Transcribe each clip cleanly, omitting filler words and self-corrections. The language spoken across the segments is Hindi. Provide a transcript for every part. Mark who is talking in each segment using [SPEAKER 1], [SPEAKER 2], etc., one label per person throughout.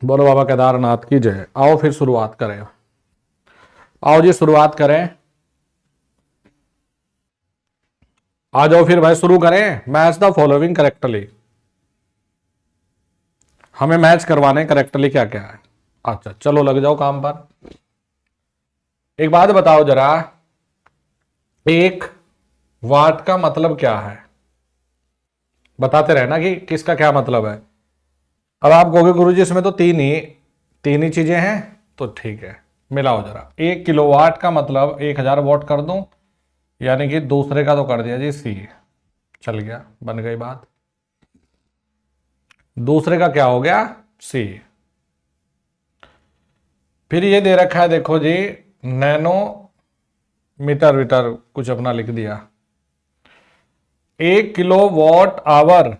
[SPEAKER 1] बोलो बाबा केदारनाथ की जय। आओ फिर शुरुआत करें। आओ जी शुरुआत करें। आ जाओ फिर भाई शुरू करें। Match the following correctly. हमें मैच करवाने करेक्टली क्या क्या है। अच्छा चलो लग जाओ काम पर। एक बात बताओ जरा, एक वाट का मतलब क्या है? बताते रहना कि किसका क्या मतलब है। अब आप कहोगे गुरुजी इसमें तो तीन ही चीजें हैं, तो ठीक है मिलाओ जरा। 1 किलोवाट का मतलब 1000 वाट कर दूं, यानी कि दूसरे का तो कर दिया जी सी। चल गया, बन गई बात। दूसरे का क्या हो गया? सी। फिर ये दे रखा है देखो जी, नैनो मीटर वीटर कुछ अपना लिख दिया। 1 किलोवाट आवर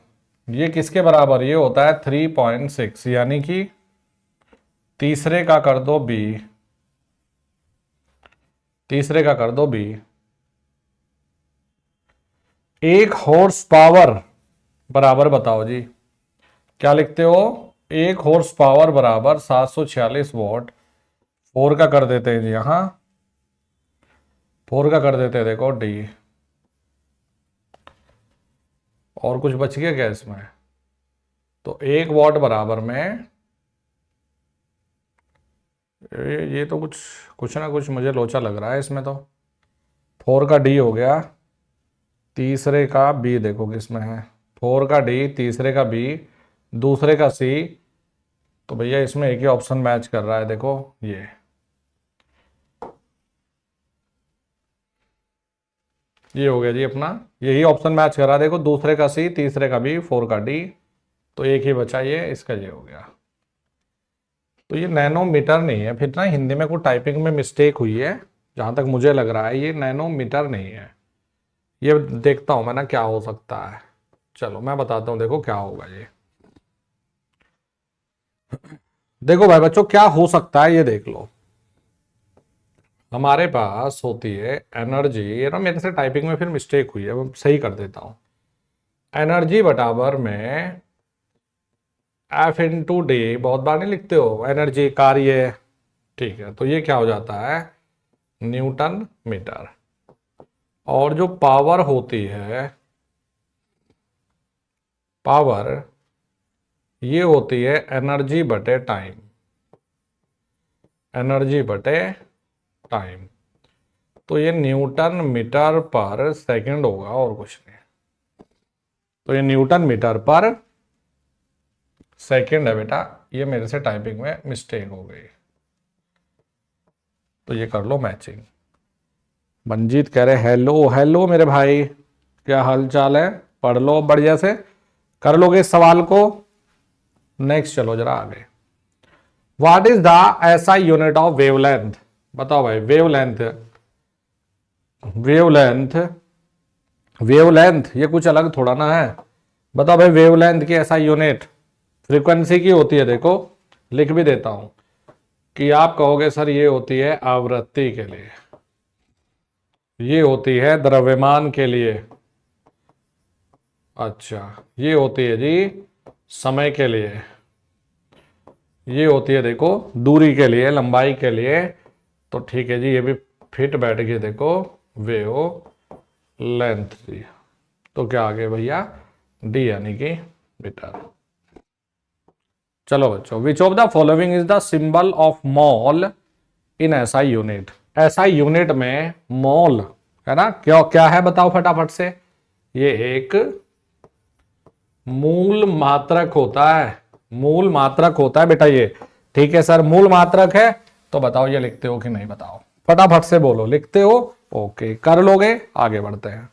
[SPEAKER 1] ये किसके बराबर? ये होता है 3.6, यानी कि तीसरे का कर दो बी। तीसरे का कर दो बी। 1 हॉर्स पावर बराबर बताओ जी, क्या लिखते हो? 1 हॉर्स पावर बराबर 746 वाट। 4 का कर देते हैं जी, यहां 4 का कर देते हैं देखो डी। और कुछ बच गया क्या इसमें? तो 1 वाट बराबर में ये तो कुछ कुछ ना कुछ मुझे लोचा लग रहा है इसमें तो। 4 का डी हो गया, तीसरे का बी देखो किसमें है। 4 का डी, तीसरे का बी, दूसरे का सी। तो भैया इसमें एक ही ऑप्शन मैच कर रहा है देखो, ये हो गया जी अपना। यही ऑप्शन मैच कर रहा है देखो, दूसरे का सी, तीसरे का बी, 4 का डी। तो एक ही बचा, ये इसका ये हो गया। तो ये नैनोमीटर नहीं है, फिर ना हिंदी में कोई टाइपिंग में मिस्टेक हुई है। जहां तक मुझे लग रहा है ये नैनोमीटर नहीं है। ये देखता हूं मैं ना क्या हो सकता है। चलो मैं बताता हूं, देखो क्या होगा ये। देखो भाई बच्चों क्या हो सकता है ये देख लो। हमारे पास होती है एनर्जी, ये ना मेरे से टाइपिंग में फिर मिस्टेक हुई है, मैं सही कर देता हूं। एनर्जी बटाबर में एफ इंटू डी, बहुत बार नहीं लिखते हो एनर्जी कार्य। ठीक है, तो ये क्या हो जाता है? Newton metre. और जो पावर होती है, पावर ये होती है एनर्जी बटे टाइम। एनर्जी बटे टाइम। तो ये न्यूटन मीटर पर सेकंड होगा और कुछ नहीं। तो ये न्यूटन मीटर पर सेकंड है बेटा। ये मेरे से टाइपिंग में मिस्टेक हो गई, तो ये कर लो मैचिंग। मंजीत कह रहे हेलो हेलो मेरे भाई, क्या हाल चाल है? पढ़ लो बढ़िया से, कर लोगे इस सवाल को। नेक्स्ट चलो जरा आगे। What is the SI unit of wavelength? बताओ भाई वेवलेंथ। वेवलेंथ, वेवलेंथ ये कुछ अलग थोड़ा ना है। बताओ भाई वेवलेंथ की एसआई यूनिट फ्रीक्वेंसी की होती है देखो, लिख भी देता हूं कि आप कहोगे सर ये होती है आवृत्ति के लिए, ये होती है द्रव्यमान के लिए, अच्छा ये होती है जी समय के लिए, ये होती है देखो दूरी के लिए, लंबाई के लिए। तो ठीक है जी, ये भी फिट बैठ गई देखो, वेव लेंथ जी। तो क्या आ गया भैया? डी यानी कि मीटर। चलो बच्चों, विच of the following is the symbol of mall in SI unit? SI unit में मॉल है ना, क्या क्या है बताओ फटाफट से। ये एक मूल मात्रक होता है, मूल मात्रक होता है बेटा ये। ठीक है सर, मूल मात्रक है। तो बताओ ये लिखते हो कि नहीं? बताओ फटाफट से बोलो, लिखते हो? ओके कर लोगे, आगे बढ़ते हैं।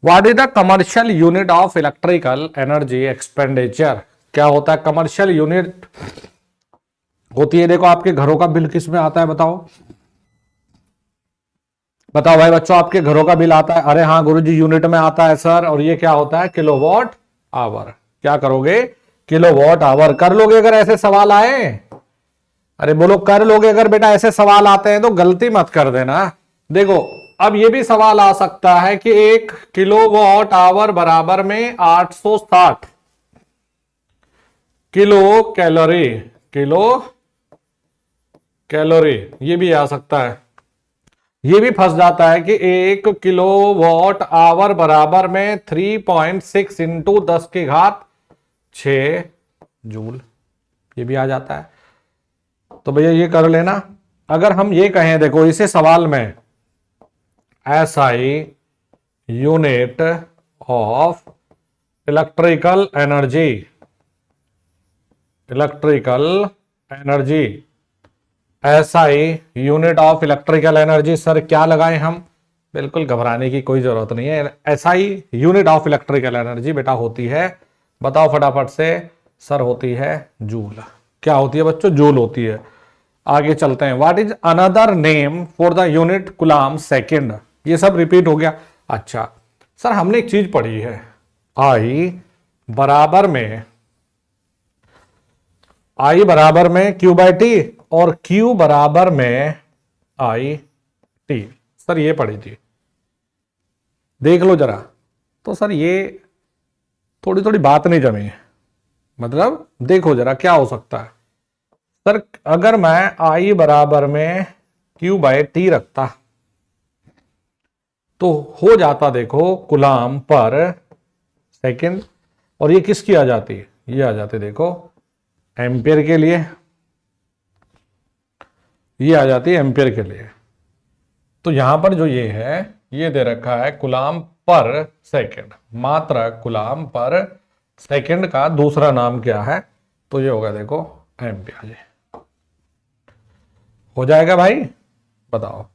[SPEAKER 1] What is the commercial unit of electrical energy expenditure? क्या होता है कमर्शियल यूनिट? होती है देखो, आपके घरों का बिल किस में आता है बताओ? बताओ भाई बच्चों, आपके घरों का बिल आता है? अरे हाँ गुरुजी यूनिट में आता है सर, और ये क्या होता है? Kilowatt hour. क्या करोगे? Kilowatt hour. कर लोगे अगर ऐसे सवाल आए? अरे बोलो कर लोगे अगर बेटा ऐसे सवाल आते हैं तो गलती मत कर देना। देखो अब ये भी सवाल आ सकता है कि 1 किलोवाट आवर बराबर में 860 किलो कैलोरी। किलो कैलोरी, ये भी आ सकता है। ये भी फंस जाता है कि 1 किलोवाट आवर बराबर में 3.6 इंटू 10⁻6 जूल, ये भी आ जाता है। तो भैया ये कर लेना। अगर हम ये कहें, देखो इसे सवाल में SI unit of electrical energy, electrical energy, SI unit of electrical energy, sir क्या लगाएं हम? बिल्कुल घबराने की कोई जरूरत नहीं है। SI unit of electrical energy बेटा होती है, बताओ फटाफट से, सर होती है जूल। क्या होती है बच्चों? जूल होती है। आगे चलते हैं। What is another name for the unit कुलाम second? ये सब रिपीट हो गया। अच्छा सर हमने एक चीज पढ़ी है, आई बराबर में क्यू बाई टी और क्यू बराबर में आई टी, सर ये पढ़ी थी, देख लो जरा। तो सर ये थोड़ी थोड़ी बात नहीं जमी है, मतलब देखो जरा क्या हो सकता है। सर अगर मैं आई बराबर में क्यू बाई टी रखता तो हो जाता, देखो कुलाम पर सेकंड, और ये किसकी आ जाती है? ये आ जाती देखो एम्पियर के लिए, ये आ जाती है एम्पियर के लिए। तो यहां पर जो ये है, ये दे रखा है कुलाम पर सेकंड, मात्रा कुलाम पर सेकंड का दूसरा नाम क्या है? तो ये होगा देखो एम्पियर। हो जाएगा भाई, बताओ।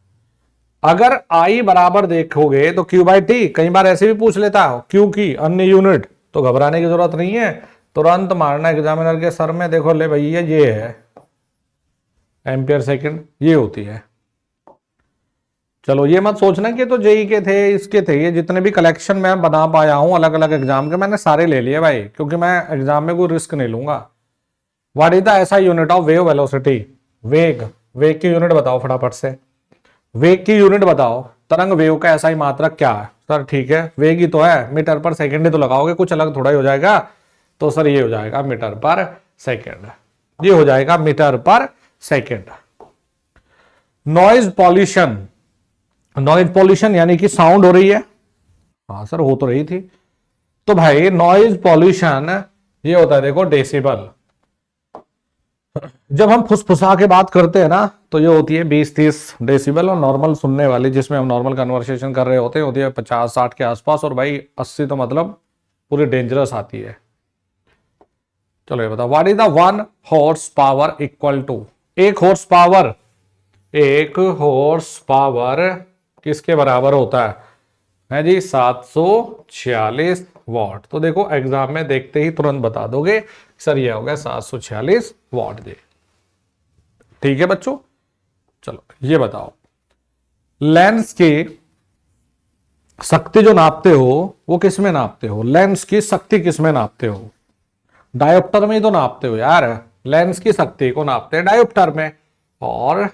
[SPEAKER 1] अगर आई बराबर देखोगे तो क्यू बाई टी, कई बार ऐसे भी पूछ लेता है क्यू की अन्य यूनिट, तो घबराने की जरूरत नहीं है, तुरंत मारना एग्जामिनर के सर में, देखो ले भैया ये है एम्पियर सेकंड, ये होती है। चलो ये मत सोचना कि तो जेई के थे, इसके थे, ये जितने भी कलेक्शन मैं बना पाया हूं अलग अलग एग्जाम के, मैंने सारे ले लिए भाई, क्योंकि मैं एग्जाम में कोई रिस्क नहीं लूंगा। व्हाट इज द ऐसा यूनिट ऑफ वेव वेलोसिटी? वेग, वेग की यूनिट बताओ फटाफट से, वेग की यूनिट बताओ। तरंग वेव का ऐसा ही मात्रक क्या है? सर ठीक है वेग ही तो है, मीटर पर सेकंड ही तो लगाओगे, कुछ अलग थोड़ा ही हो जाएगा। तो सर ये हो जाएगा मीटर पर सेकंड, ये हो जाएगा मीटर पर second. Noise pollution, noise pollution यानी कि साउंड हो रही है, हाँ सर हो तो रही थी। तो भाई नॉइज पॉल्यूशन ये होता है देखो डेसिबल। जब हम फुसफुसा के बात करते हैं ना तो ये होती है 20-30 डेसिबल, और नॉर्मल सुनने वाली जिसमें हम नॉर्मल कन्वर्सेशन कर रहे होते हैं होती है 50-60 के आसपास, और भाई 80 तो मतलब पूरी डेंजरस आती है। चलो ये बताओ, what is the 1 horse power equal to? एक हॉर्स पावर, एक हॉर्स पावर किसके बराबर होता है जी? 746 वॉट। तो देखो एग्जाम में देखते ही तुरंत बता दोगे सर ये हो गया 746 वॉट जी। ठीक है बच्चों, चलो ये बताओ, लेंस की शक्ति जो नापते हो वो किस में नापते हो? लेंस की शक्ति किस में नापते हो? डायोप्टर में ही तो नापते हो यार, लेंस की शक्ति को नापते हैं डायोप्टर में, और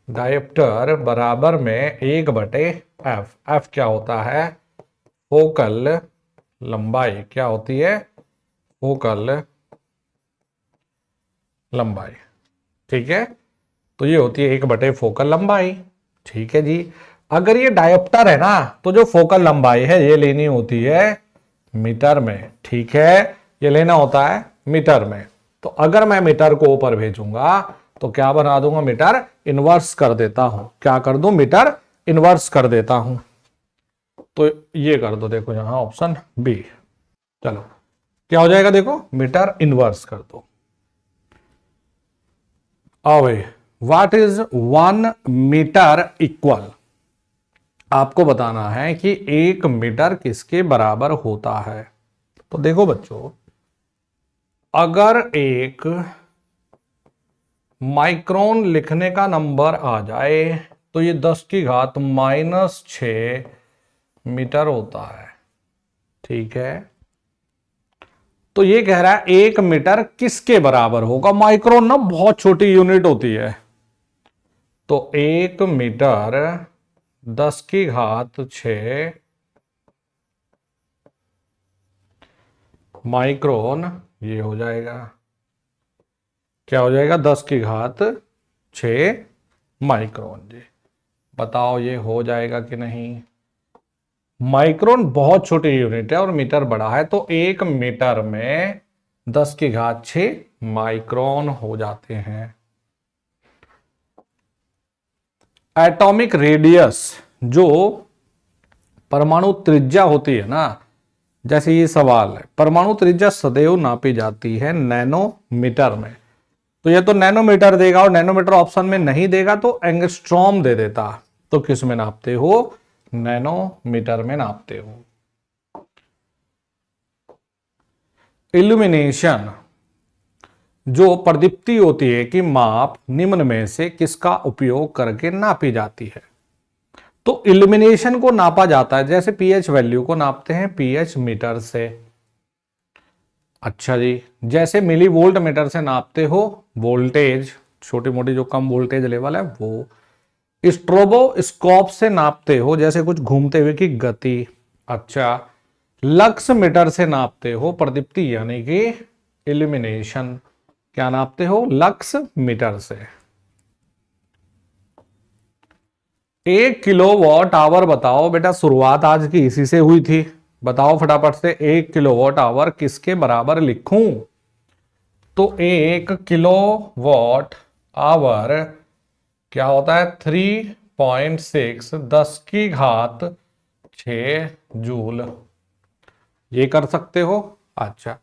[SPEAKER 1] डायोप्टर बराबर में 1/f। f क्या होता है? फोकल लंबाई। क्या होती है? फोकल लंबाई। ठीक है, तो ये होती है 1/, फोकल लंबाई। ठीक है जी। अगर ये डायोप्टर है ना तो जो फोकल लंबाई है ये लेनी होती है मीटर में। ठीक है, ये लेना होता है मीटर में। तो अगर मैं मीटर को ऊपर भेजूंगा तो क्या बना दूंगा? मीटर इनवर्स कर देता हूं। क्या कर दूं? मीटर इनवर्स कर देता हूं। तो ये कर दो, देखो यहां ऑप्शन बी। चलो क्या हो जाएगा? देखो मीटर इनवर्स कर दो। आओ भाई, व्हाट इज 1 मीटर इक्वल? आपको बताना है कि 1 मीटर किसके बराबर होता है। तो देखो बच्चों, अगर एक माइक्रोन लिखने का नंबर आ जाए तो ये 10⁻⁻6 मीटर होता है। ठीक है, तो ये कह रहा है 1 मीटर किसके बराबर होगा? माइक्रोन ना बहुत छोटी यूनिट होती है, तो 1 मीटर 10⁻6 माइक्रोन ये हो जाएगा। क्या हो जाएगा 10⁶ माइक्रोन जी। बताओ ये हो जाएगा कि नहीं। माइक्रोन बहुत छोटी यूनिट है और मीटर बड़ा है, तो 1 मीटर में 10⁶ माइक्रोन हो जाते हैं। एटॉमिक रेडियस, जो परमाणु त्रिज्या होती है ना, जैसे ये सवाल है, परमाणु त्रिज्या सदैव नापी जाती है नैनोमीटर में। तो ये तो नैनोमीटर देगा, और नैनोमीटर ऑप्शन में नहीं देगा तो एंगस्ट्रॉम दे देता। तो किस में नापते हो, नैनोमीटर में नापते हो। इल्यूमिनेशन, जो प्रदीप्ति होती है कि माप निम्न में से किसका उपयोग करके नापी जाती है। तो इल्यूमिनेशन को नापा जाता है, जैसे पीएच वैल्यू को नापते हैं पीएच मीटर से। अच्छा जी, जैसे मिली वोल्ट मीटर से नापते हो वोल्टेज, छोटी मोटी जो कम वोल्टेज लेवल है वो। स्ट्रोबोस्कोप से नापते हो जैसे कुछ घूमते हुए की गति। अच्छा, लक्स मीटर से नापते हो प्रदीप्ति यानी कि इल्यूमिनेशन। क्या नापते हो, लक्स मीटर से। 1 किलोवाट आवर बताओ बेटा, शुरुआत आज की इसी से हुई थी। बताओ फटाफट से, 1 किलोवाट आवर किसके बराबर लिखूं। तो 1 किलोवाट आवर क्या होता है, 3.6 10⁶ जूल। ये कर सकते हो। अच्छा,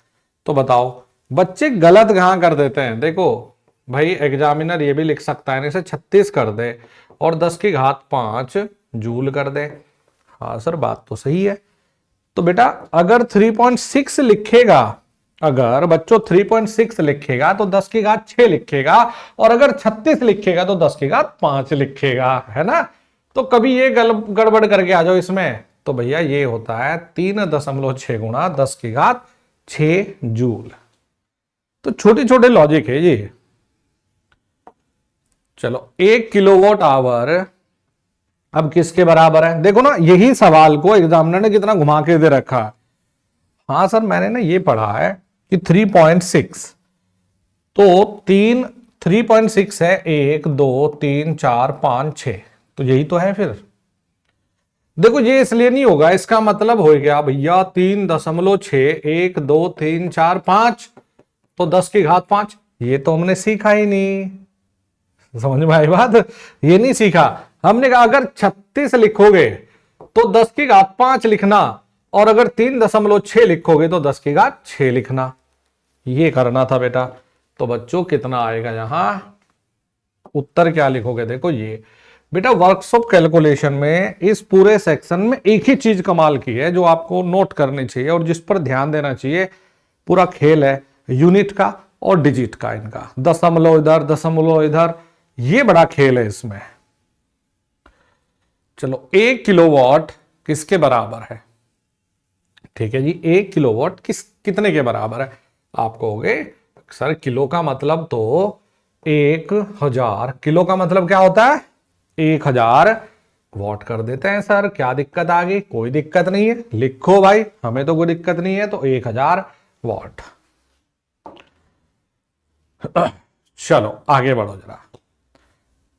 [SPEAKER 1] तो बताओ बच्चे गलत कहां कर देते हैं। देखो भाई, एग्जामिनर ये भी लिख सकता है, इसे 36 कर दे और 10⁵ जूल कर दे। हाँ सर, बात तो सही है। तो बेटा अगर 3.6 लिखेगा, अगर बच्चों 3.6 लिखेगा तो 10⁶ लिखेगा, और अगर 36 लिखेगा तो 10⁵ लिखेगा, है ना। तो कभी ये गड़बड़ करके आ जाओ इसमें, तो भैया ये होता है 3.6 गुणा 10⁶ जूल। तो छोटे छोटे लॉजिक है ये। चलो, 1 किलोवाट आवर अब किसके बराबर है। देखो ना, यही सवाल को एग्जामिनर ने कितना घुमा के दे रखा है। हाँ सर, मैंने ना ये पढ़ा है कि 3.6, तो 3.6 है, 1 2 3 4 5 6, तो यही तो है फिर। देखो ये इसलिए नहीं होगा, इसका मतलब हो गया भैया 3.6 1 2 3 4 5, तो 10⁵ ये तो हमने सीखा ही नहीं। समझ में आई बात, ये नहीं सीखा हमने। कहा अगर 36 लिखोगे तो 10⁵ लिखना, और अगर 3.6 लिखोगे तो 10⁵ लिखना। ये करना था बेटा। तो बच्चों कितना आएगा यहां, उत्तर क्या लिखोगे। देखो ये बेटा, वर्कशॉप कैलकुलेशन में इस पूरे सेक्शन में एक ही चीज कमाल की है जो आपको नोट करनी चाहिए और जिस पर ध्यान देना चाहिए। पूरा खेल है यूनिट का और डिजिट का, इनका दशमलव इधर दशमलव इधर, ये बड़ा खेल है इसमें। चलो, 1 किलोवाट किसके बराबर है। ठीक है जी, 1 किलोवाट कितने के बराबर है। आप कहोगे सर किलो का मतलब तो 1000, किलो का मतलब क्या होता है 1000 वाट कर देते हैं सर, क्या दिक्कत आ गई। कोई दिक्कत नहीं है, लिखो भाई, हमें तो कोई दिक्कत नहीं है। तो 1000 वाट। चलो आगे बढ़ो जरा।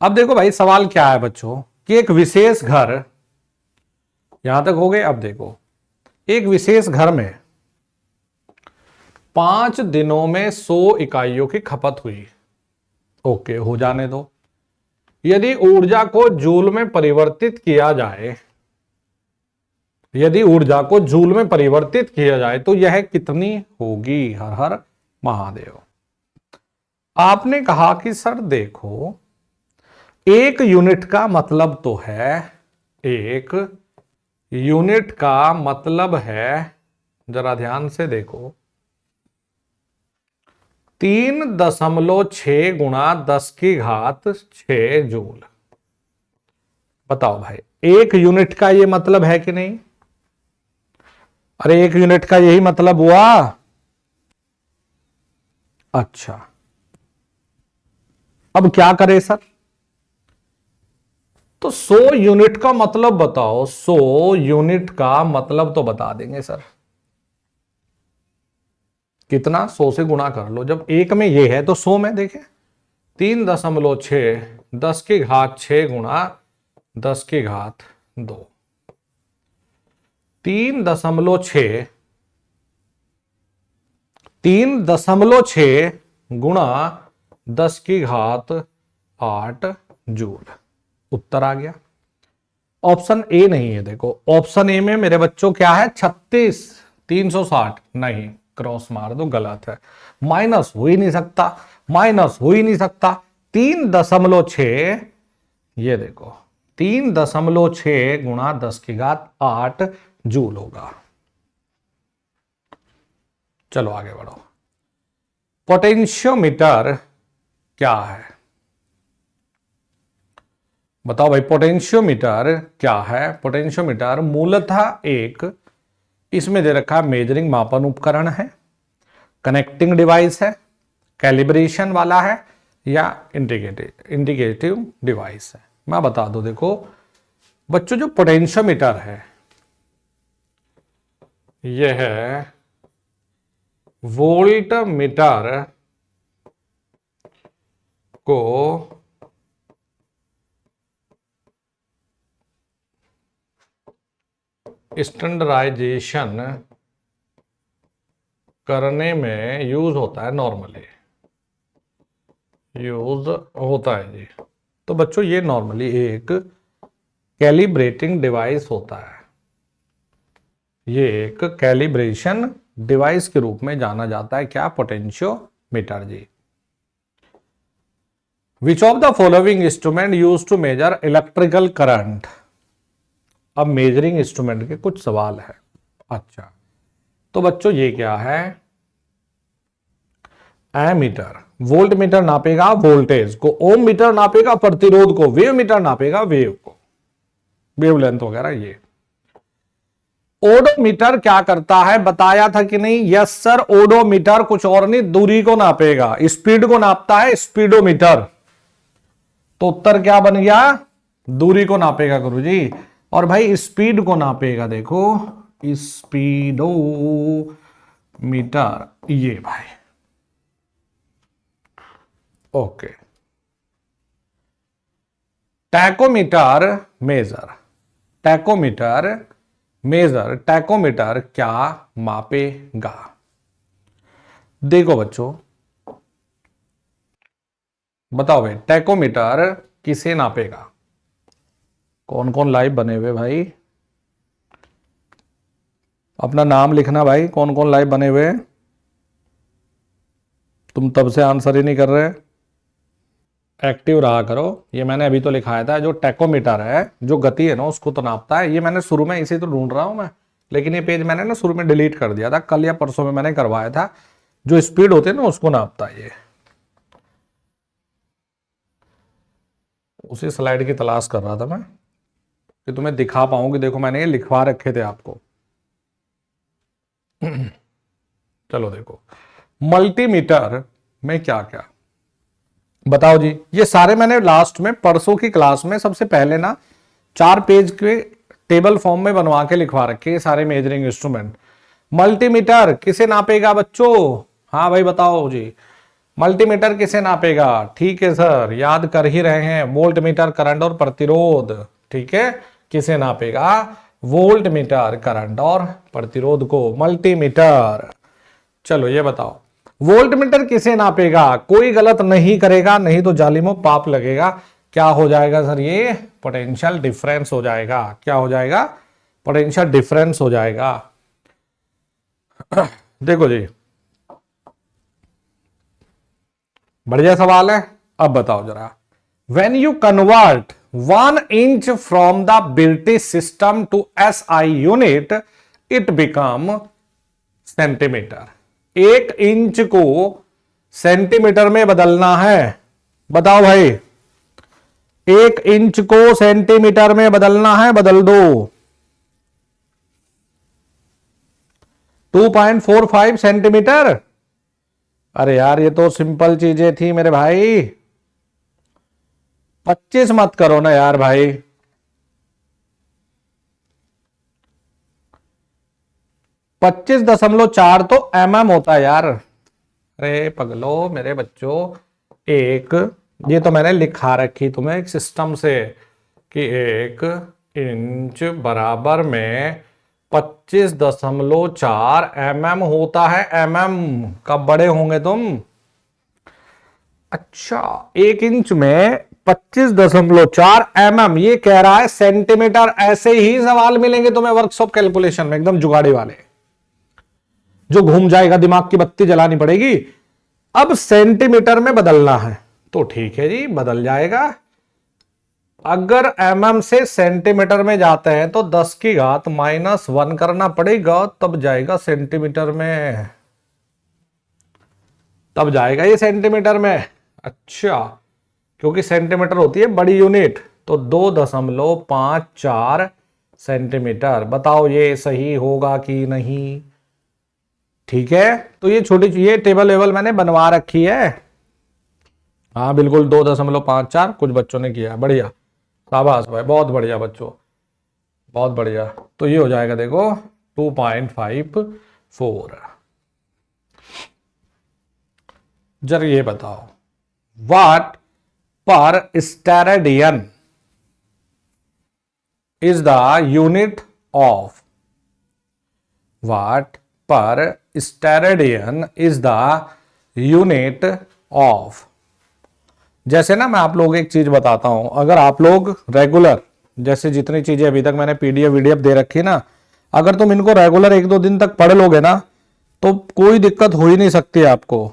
[SPEAKER 1] अब देखो भाई, सवाल क्या है बच्चों कि एक विशेष घर, यहां तक हो गए। अब देखो, एक विशेष घर में 5 दिनों में 100 इकाइयों की खपत हुई। ओके, हो जाने दो। यदि ऊर्जा को जूल में परिवर्तित किया जाए, यदि ऊर्जा को जूल में परिवर्तित किया जाए तो यह कितनी होगी। हर हर महादेव। आपने कहा कि सर देखो, 1 यूनिट का मतलब तो है, 1 यूनिट का मतलब है, जरा ध्यान से देखो, 3.6 गुणा 10⁶ जूल। बताओ भाई, 1 यूनिट का ये मतलब है कि नहीं। अरे 1 यूनिट का यही मतलब हुआ। अच्छा, अब क्या करें सर। तो 100 यूनिट का मतलब बताओ, 100 यूनिट का मतलब तो बता देंगे सर। कितना 100 से गुणा कर लो। जब एक में ये है तो 100 में देखें 3.6 10 की घात 6 गुणा 10 की घात 2 3.6 गुणा 10 की घात 8 जूल। उत्तर आ गया। ऑप्शन ए नहीं है, देखो ऑप्शन ए में मेरे बच्चों क्या है 36 360 नहीं, क्रॉस मार दो, गलत है। माइनस हो ही नहीं सकता, माइनस हो ही नहीं सकता। 3.6 ये देखो 3.6 गुणा 10 की घात 8 जूल होगा। चलो आगे बढ़ो। पोटेंशियोमीटर क्या है? बताओ भाई, पोटेंशियोमीटर क्या है? पोटेंशियोमीटर मूलतः एक, इसमें दे रखा मेजरिंग मापन उपकरण है, कनेक्टिंग डिवाइस है, कैलिब्रेशन वाला है, या इंडिकेटिव डिवाइस है। मैं बता दूं, देखो बच्चों जो पोटेंशियोमीटर है यह है वोल्ट मीटर को स्टैंडर्डाइजेशन करने में यूज होता है, नॉर्मली यूज होता है जी। तो बच्चों ये नॉर्मली एक कैलिब्रेटिंग डिवाइस होता है, ये एक कैलिब्रेशन डिवाइस के रूप में जाना जाता है। क्या? पोटेंशियोमीटर जी। Which of the following instrument use to measure electrical current? अब मेजरिंग इंस्ट्रूमेंट के कुछ सवाल है। अच्छा, तो बच्चों ये क्या है? एमीटर, वोल्ट मीटर नापेगा वोल्टेज को, ओम मीटर नापेगा प्रतिरोध को, वेव मीटर नापेगा वेव को, वेवलेंथ वगैरह। ये ओडोमीटर क्या करता है बताया था कि नहीं? यस सर, ओडोमीटर कुछ और नहीं, दूरी को नापेगा, स्पीड को नापता है स्पीडोमीटर। तो उत्तर क्या बन गया? दूरी को नापेगा गुरुजी। और भाई स्पीड को नापेगा, देखो स्पीडोमीटर, ये भाई okay. Tachometer measure, tachometer measure, tachometer क्या मापेगा? देखो बच्चों बताओ भाई, टैकोमीटर किसे नापेगा? कौन कौन लाइव बने हुए भाई? अपना नाम लिखना भाई, कौन कौन लाइव बने हुए? तुम तब से आंसर ही नहीं कर रहे। एक्टिव रहा करो। ये मैंने अभी तो लिखाया था, जो टैकोमीटर है जो गति है ना उसको तो नापता है। ये मैंने शुरू में इसे तो ढूंढ रहा हूं मैं, लेकिन ये पेज मैंने ना शुरू में डिलीट कर दिया था, कल या परसों में मैंने करवाया था। जो स्पीड होती है ना उसको नापता है ये। उसी स्लाइड की तलाश कर रहा था मैं कि तुम्हें दिखा पाऊं कि देखो मैंने ये लिखवा रखे थे आपको। चलो देखो, मल्टीमीटर में क्या क्या बताओ जी। ये सारे मैंने लास्ट में परसों की क्लास में सबसे पहले ना 4 पेज के टेबल फॉर्म में बनवा के लिखवा रखे सारे मेजरिंग इंस्ट्रूमेंट। मल्टीमीटर किसे नापेगा बच्चों? हाँ भाई बताओ जी, मल्टीमीटर किसे नापेगा? ठीक है सर, याद कर ही रहे हैं, वोल्ट मीटर करंट और प्रतिरोध। ठीक है, किसे नापेगा? वोल्ट मीटर करंट और प्रतिरोध को मल्टीमीटर। चलो ये बताओ, वोल्ट मीटर किसे नापेगा? कोई गलत नहीं करेगा, नहीं तो जालिमों पाप लगेगा। क्या हो जाएगा सर? ये पोटेंशियल डिफरेंस हो जाएगा। क्या हो जाएगा? पोटेंशियल डिफरेंस हो जाएगा। देखो जी, बढ़िया सवाल है। अब बताओ जरा, when you convert 1 inch from the British system to SI unit it become centimetre. 1 inch को सेंटीमीटर में बदलना है। बताओ भाई, 1 इंच को सेंटीमीटर में बदलना है, बदल दो। 2.45 सेंटीमीटर। अरे यार ये तो सिंपल चीजें थी मेरे भाई, 25 मत करो ना यार भाई। 25.4 तो mm होता है यार। अरे पगलो मेरे बच्चों, एक, ये तो मैंने लिखा रखी तुम्हें एक सिस्टम से कि 1 इंच बराबर में 25.4 mm होता है। कब बड़े होंगे तुम? अच्छा, 1 इंच में 25.4 mm, ये कह रहा है सेंटीमीटर। ऐसे ही सवाल मिलेंगे तुम्हें वर्कशॉप कैलकुलेशन में, एकदम जुगाड़ी वाले, जो घूम जाएगा, दिमाग की बत्ती जलानी पड़ेगी। अब सेंटीमीटर में बदलना है तो ठीक है जी, बदल जाएगा। अगर mm से सेंटीमीटर में जाते हैं तो 10 की घात -1 करना पड़ेगा, तब जाएगा सेंटीमीटर में, तब जाएगा ये सेंटीमीटर में। अच्छा, क्योंकि सेंटीमीटर होती है बड़ी यूनिट, तो 2.54 सेंटीमीटर। बताओ ये सही होगा कि नहीं? ठीक है, तो ये छोटी, ये टेबल वेबल मैंने बनवा रखी है। हाँ बिल्कुल, 2.54 कुछ बच्चों ने किया, बढ़िया, शाबाश भाई, बहुत बढ़िया बच्चों, बहुत बढ़िया। तो ये हो जाएगा देखो 2.54। जरा ये बताओ, watt per steradian is the unit of, watt per steradian is the unit of. जैसे ना मैं आप लोग एक चीज बताता हूं, अगर आप लोग रेगुलर, जैसे जितनी चीजें अभी तक मैंने पीडीएफ वीडीएफ दे रखी ना, अगर तुम इनको रेगुलर 1-2 दिन तक पढ़ लोगे ना, तो कोई दिक्कत हो ही नहीं सकती आपको।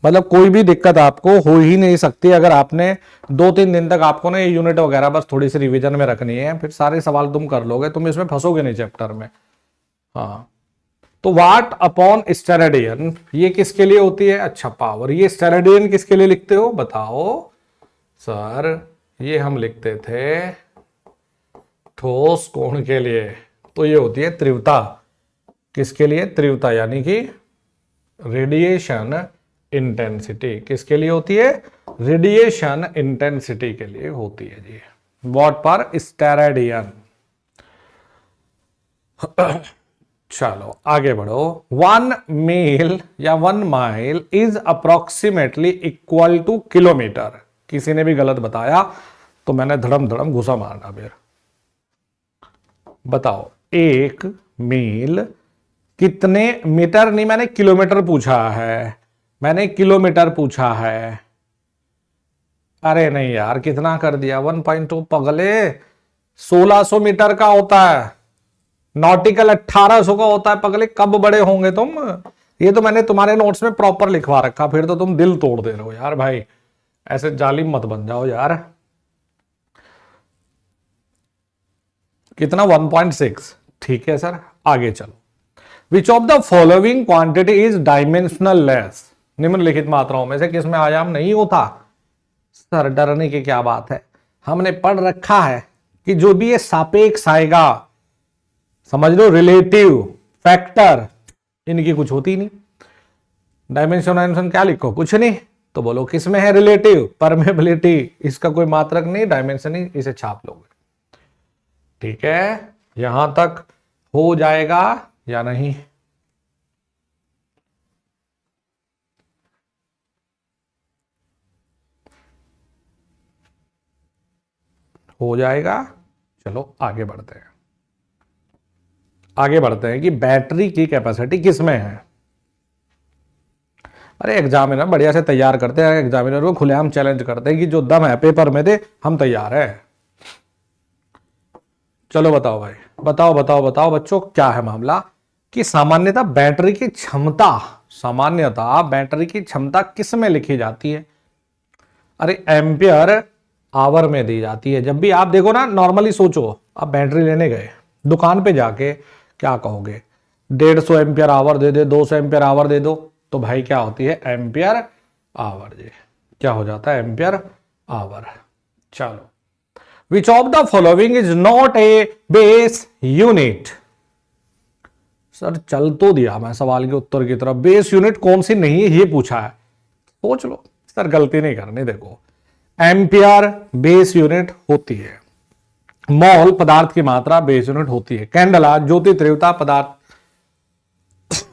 [SPEAKER 1] मतलब कोई भी दिक्कत आपको हो ही नहीं सकती अगर आपने 2-3 दिन तक आपको ना ये यूनिट वगैरह बस थोड़ी सी रिवीजन में रखनी है, फिर सारे सवाल तुम कर लोगे, तुम इसमें फंसोगे नहीं चैप्टर में। हाँ, तो वाट अपॉन स्टेरेडियन ये किसके लिए होती है? अच्छा, पावर। ये स्टेरेडियन किसके लिए लिखते हो बताओ सर? ये हम लिखते थे ठोस कोण के लिए, तो ये होती है तीव्रता। किसके लिए? तीव्रता, यानी कि रेडिएशन इंटेंसिटी। किसके लिए होती है? रेडिएशन इंटेंसिटी के लिए होती है जी, वाट पर स्टेरेडियन। चलो आगे बढ़ो। 1 मील या 1 mile is approximately equal two kilometre. किसी ने भी गलत बताया तो मैंने धड़म धड़म घुसा मारना फिर। बताओ 1 मील कितने मीटर? नहीं, मैंने किलोमीटर पूछा है, मैंने किलोमीटर पूछा है। अरे नहीं यार, कितना कर दिया? 1.2 पगले, 1600 मीटर का होता है, नॉटिकल 1800 का होता है पगले। कब बड़े होंगे तुम? ये तो मैंने तुम्हारे नोट्स में प्रॉपर लिखवा रखा, फिर तो तुम दिल तोड़ दे रहे हो यार भाई, ऐसे जालिम मत बन जाओ यार। कितना? 1.6। ठीक है सर, आगे चलो। Which of the following quantity is dimensional less? निम्नलिखित मात्राओं में से किसमें आयाम नहीं होता? सर डरने की क्या बात है, हमने पढ़ रखा है कि जो भी ये सापेक्ष आएगा, समझ लो रिलेटिव फैक्टर, इनकी कुछ होती नहीं। डायमेंशन क्या लिखो? कुछ नहीं, तो बोलो किसमें है? रिलेटिव। परमेबिलिटी, इसका कोई मात्रक नहीं, डायमेंशन ही, इसे छाप लोगे। ठीक है, यहां तक हो जाएगा या नहीं? हो जाएगा। चलो आगे बढ़ते हैं, आगे बढ़ते हैं कि बैटरी की कैपेसिटी किसमें है। अरे एग्जामिनर बढ़िया से तैयार करते हैं, एग्जामिनर को खुलेआम चैलेंज करते हैं कि जो दम है पेपर में दे, हम तैयार है। चलो बताओ भाई, बताओ बताओ बताओ बच्चों, क्या है मामला? कि सामान्यतः बैटरी की क्षमता, सामान्यतः बैटरी की क्षमता किस में लिखी जाती है? अरे एम्पियर आवर में दी जाती है। जब भी आप देखो ना, नॉर्मली सोचो, आप बैटरी लेने गए दुकान पे जाके, क्या कहोगे? 150 एम्पियर आवर दे दे, 200 एम्पियर आवर दे दो, तो भाई क्या होती है? एम्पियर आवर जी। क्या हो जाता है? Ampere hour. चलो, which of the following is not a base unit? Sir चल तो दिया मैं सवाल के उत्तर की तरफ, बेस यूनिट कौन सी नहीं है ये पूछा है, सोच लो सर, गलती नहीं करनी। देखो एम्पियर बेस यूनिट होती है, मॉल पदार्थ की मात्रा बेस यूनिट होती है, कैंडला ज्योति तीव्रता पदार्थ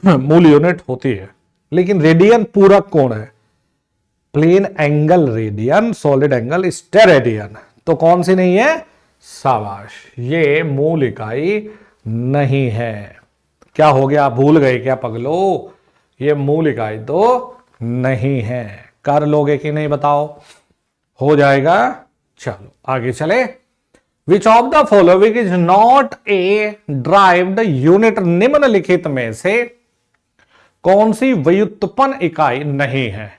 [SPEAKER 1] मूल यूनिट होती है, लेकिन रेडियन पूरक कोण है। Plane angle radian, solid angle steradian. तो कौन सी नहीं है? शाबाश, ये मूल इकाई नहीं है। क्या हो गया, भूल गए क्या पगलो? ये मूल इकाई तो नहीं है। कर लोगे कि नहीं बताओ? हो जाएगा। चलो आगे चले। विच of the following is not A derived unit? निम्नलिखित में से कौन सी व्युत्पन्न इकाई नहीं है?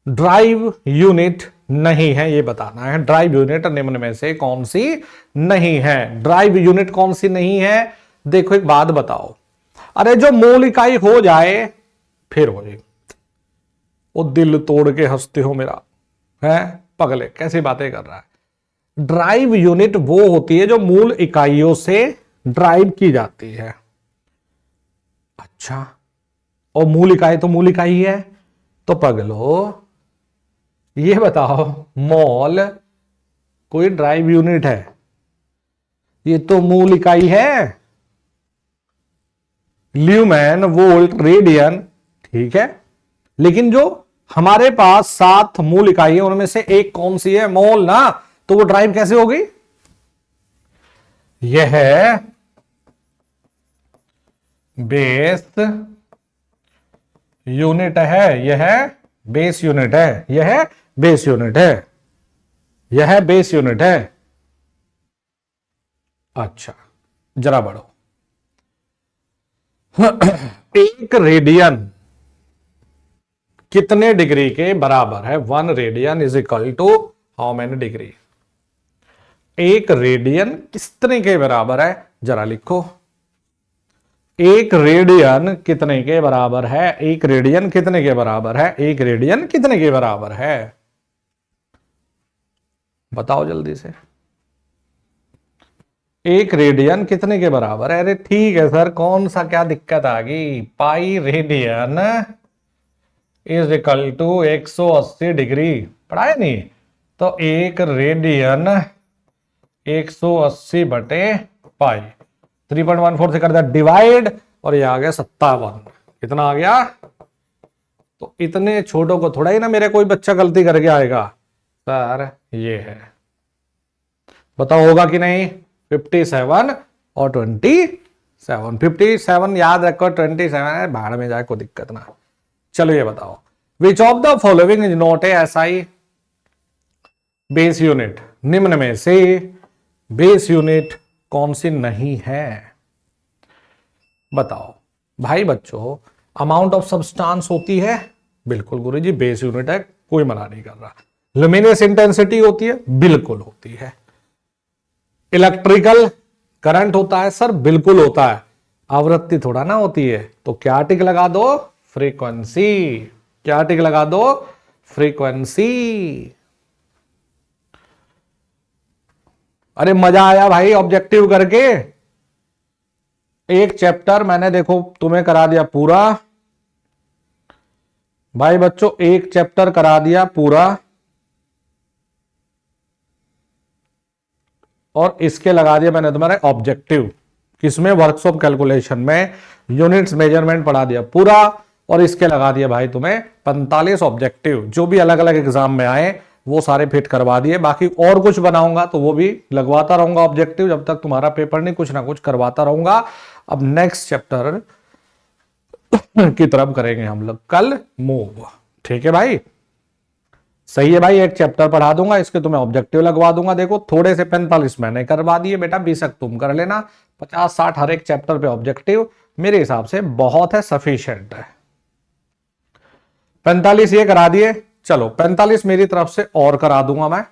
[SPEAKER 1] ड्राइव यूनिट नहीं है, ये बताना है। ड्राइव यूनिट निम्न में से कौन सी नहीं है? ड्राइव यूनिट कौन सी नहीं है? देखो एक बात बताओ, अरे जो मूल इकाई हो जाए फिर हो जाए। वो दिल तोड़ के हंसते हो मेरा, है पगले, कैसी बातें कर रहा है। ड्राइव यूनिट वो होती है जो मूल इकाइयों से ड्राइव की जाती है। अच्छा, और मूल इकाई तो मूल इकाई है। तो पगलो ये बताओ, मोल कोई ड्राइव यूनिट है? ये तो मूल इकाई है। ल्यूमेन, वोल्ट, रेडियन, ठीक है, लेकिन जो हमारे पास 7 मूल इकाई है उनमें से एक कौन सी है? मोल ना। तो वो ड्राइव कैसे होगी? यह है बेस यूनिट है, यह बेस यूनिट है, यह बेस यूनिट है, यह बेस यूनिट है। अच्छा जरा बढ़ो। एक रेडियन कितने डिग्री के बराबर है? 1 radian is equal to how many degree? एक रेडियन कितने के बराबर है? जरा लिखो। एक रेडियन कितने के बराबर है? एक रेडियन कितने के बराबर है? एक रेडियन कितने के बराबर है? बताओ जल्दी से। एक रेडियन कितने के बराबर है? अरे ठीक है सर, कौन सा क्या दिक्कत आ गई? Pi radian is equal to 180 degree, पढ़ा है नहीं? तो एक रेडियन 180 बटे पाई, 3.14 से कर दिया डिवाइड, और ये आ गया 57। कितना आ गया? तो इतने छोटों को थोड़ा ही ना मेरे कोई बच्चा गलती करके आएगा सर। ये है, बताओ होगा कि नहीं? 57 और 27, 57 याद रखो, 27 है, भाड़ में जाए कोई दिक्कत ना। चलो ये बताओ, विच of the following is not A SI base unit? निम्न में से बेस यूनिट कौन सी नहीं है? बताओ भाई बच्चों। अमाउंट ऑफ सब्सटेंस होती है, बिल्कुल गुरुजी बेस यूनिट है, कोई मना नहीं कर रहा। लुमिनस इंटेंसिटी होती है, बिल्कुल होती है। इलेक्ट्रिकल करंट होता है सर, बिल्कुल होता है। आवृत्ति थोड़ा ना होती है। तो क्या टिक लगा दो? फ्रीक्वेंसी। क्या टिक लगा दो? फ्रीक्वेंसी। अरे मजा आया भाई ऑब्जेक्टिव करके। एक चैप्टर मैंने देखो तुम्हें करा दिया पूरा भाई बच्चों, एक चैप्टर करा दिया पूरा, और इसके लगा दिया मैंने तुम्हारे ऑब्जेक्टिव। किसमें? वर्कशॉप कैलकुलेशन में यूनिट्स मेजरमेंट पढ़ा दिया पूरा, और इसके लगा दिया भाई तुम्हें 45 ऑब्जेक्टिव, जो भी अलग अलग एग्जाम में आए वो सारे फिट करवा दिए। बाकी और कुछ बनाऊंगा तो वो भी लगवाता रहूंगा ऑब्जेक्टिव, जब तक तुम्हारा पेपर नहीं, कुछ ना कुछ करवाता रहूंगा। अब नेक्स्ट चैप्टर की तरफ करेंगे हम लोग कल मूव, ठीक है भाई? सही है भाई, एक चैप्टर पढ़ा दूंगा, इसके तुम्हें ऑब्जेक्टिव लगवा दूंगा। देखो थोड़े से 45 मैंने करवा दिए बेटा, 20 तुम कर लेना, 50-60 हर एक चैप्टर पे ऑब्जेक्टिव मेरे हिसाब से बहुत है, सफिशिएंट है। 45 ये करा दिए, चलो 45 मेरी तरफ से और करा दूंगा मैं,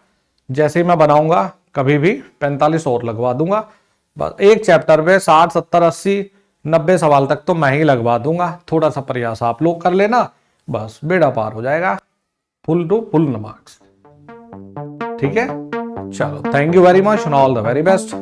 [SPEAKER 1] जैसे ही मैं बनाऊंगा कभी भी 45 और लगवा दूंगा। बस एक चैप्टर पे 60, 70, 80, 90 सवाल तक तो मैं ही लगवा दूंगा। थोड़ा सा प्रयास आप लोग कर लेना, बस बेड़ा पार हो जाएगा, फुल टू फुल मार्क्स। ठीक है, चलो thank you very much, all the very best.